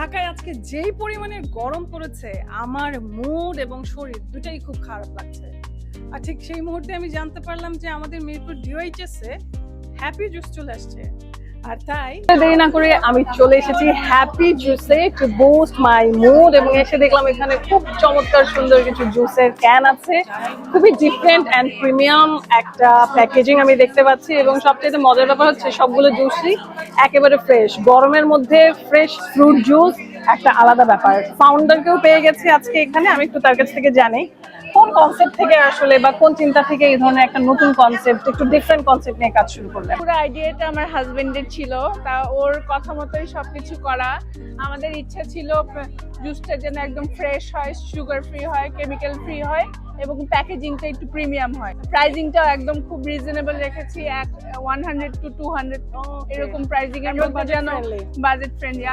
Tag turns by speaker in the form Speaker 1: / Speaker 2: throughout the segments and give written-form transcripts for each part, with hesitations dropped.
Speaker 1: ঢাকায় আজকে যেই পরিমাণে গরম পড়েছে আমার মুড এবং শরীর দুটাই খুব খারাপ লাগছে। আর ঠিক সেই মুহূর্তে আমি জানতে পারলাম যে আমাদের মিরপুর ডিওএইচএস এ হ্যাপি জুস চলে আসছে। আর তাই দেরি না করে আমি চলে এসেছি হ্যাপি জুসে টু বুস্ট মাই মুড, এবং এসে দেখলাম এখানে খুব চমৎকার সুন্দর কিছু জুসের ক্যান আছে। খুবই ডিফারেন্ট অ্যান্ড প্রিমিয়াম একটা প্যাকেজিং আমি দেখতে পাচ্ছি, এবং সবচেয়ে মজার ব্যাপার হচ্ছে সবগুলো জুসই একেবারে ফ্রেশ। গরমের মধ্যে ফ্রেশ ফ্রুট জুস একটা আলাদা ব্যাপার। ফাউন্ডারকেও পেয়ে গেছি আজকে এখানে, আমি একটু তার কাছ থেকে জানি কোন কনসেপ্ট থেকে আসলে বা কোন চিন্তা থেকে এই ধরনের একটা নতুন কনসেপ্ট, একটু ডিফারেন্ট কনসেপ্ট নিয়ে কাজ শুরু করলেন।
Speaker 2: পুরো আইডিয়াটা আমার হাজবেন্ডের ছিল, তা ওর কথা মতোই সবকিছু করা। আমাদের ইচ্ছা ছিল জুসটা যেন একদম ফ্রেশ হয়, সুগার ফ্রি হয়, কেমিক্যাল ফ্রি হয় এবং প্যাকেজিংটা একটু প্রিমিয়াম হয়। প্রাইজিংটাও একদম খুব রিজনেবল রেখেছি, 100 to 200 এরকম প্রাইজিং এর মধ্যে যেন বাজেট ফ্রেন্ডলি।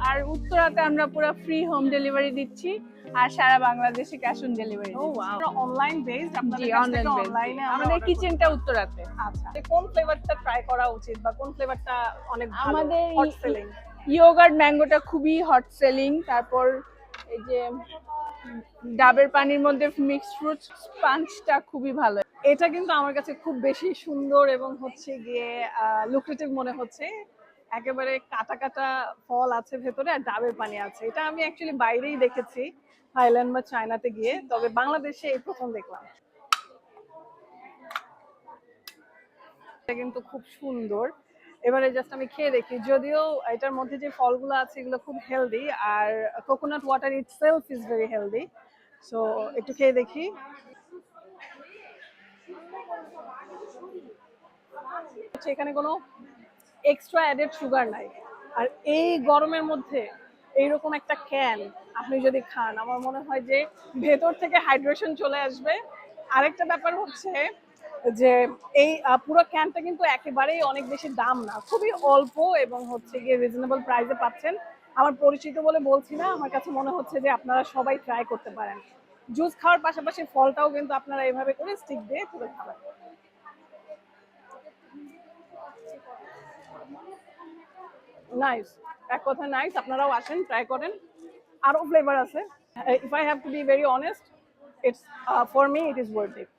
Speaker 2: আর উত্তরাতে আমরা পুরো ফ্রি হোম ডেলিভারি দিচ্ছি আর সারা বাংলাদেশে cash on delivery.
Speaker 1: Online based
Speaker 2: G, online অনলাইনে আমাদের কিচেনটা উত্তরাতে।
Speaker 1: আচ্ছা, কোন ফ্লেভারটা ট্রাই করা উচিত বা কোন ফ্লেভারটা অনেক ভালো
Speaker 2: আমাদের
Speaker 1: হট সেলিং?
Speaker 2: ইয়োগার্ট ম্যাঙ্গোটা খুবই হট সেলিং। তারপর এই যে ডাবের পানির মধ্যে মিক্সড ফ্রুট স্পাঞ্জটা খুবই ভালো।
Speaker 1: এটা কিন্তু আমার কাছে খুব বেশি সুন্দর এবং হচ্ছে গিয়ে লুক্রেটিভ মনে হচ্ছে। একেবারে কাটা কাটা ফল আছে ভেতরে আর ডাবের পানি আছে। এটা আমি অ্যাকচুয়ালি বাইরেই দেখেছি, থাইল্যান্ড বা চায়নাতে গিয়ে, তবে বাংলাদেশে এই প্রথম দেখলাম। এটা কিন্তু খুব সুন্দর। এবারে জাস্ট আমি খেয়ে দেখি, যদিও এটার মধ্যে যে ফলগুলো আছে এগুলো খুব হেলদি, আর coconut water itself is very healthy. So একটু খেয়ে দেখি। এখানে কোনো এক্সট্রা অ্যাডেড সুগার নাই। আর এই গরমের মধ্যে এইরকম একটা ক্যান আপনি যদি খান, আমার মনে হয় যে ভেতর থেকে হাইড্রেশন চলে আসবে। আরেকটা ব্যাপার হচ্ছে যে এই পুরো ক্যানটা কিন্তু একেবারেই অনেক বেশি দাম না, খুবই অল্প এবং হচ্ছে গিয়ে রিজনেবল প্রাইসে পাচ্ছেন। আমার পরিচিত বলে বলছি না, আমার কাছে মনে হচ্ছে যে আপনারা সবাই ট্রাই করতে পারেন। জুস খাওয়ার পাশাপাশি ফলটাও কিন্তু আপনারা এইভাবে করে স্টিক দিয়ে তুলে খাবেন। নাইস, এক কথা নাইস। আপনারাও আসেন, ট্রাই করেন। আরো ফ্লেভার আছে। If I have to be very honest, it's for me it is worth it.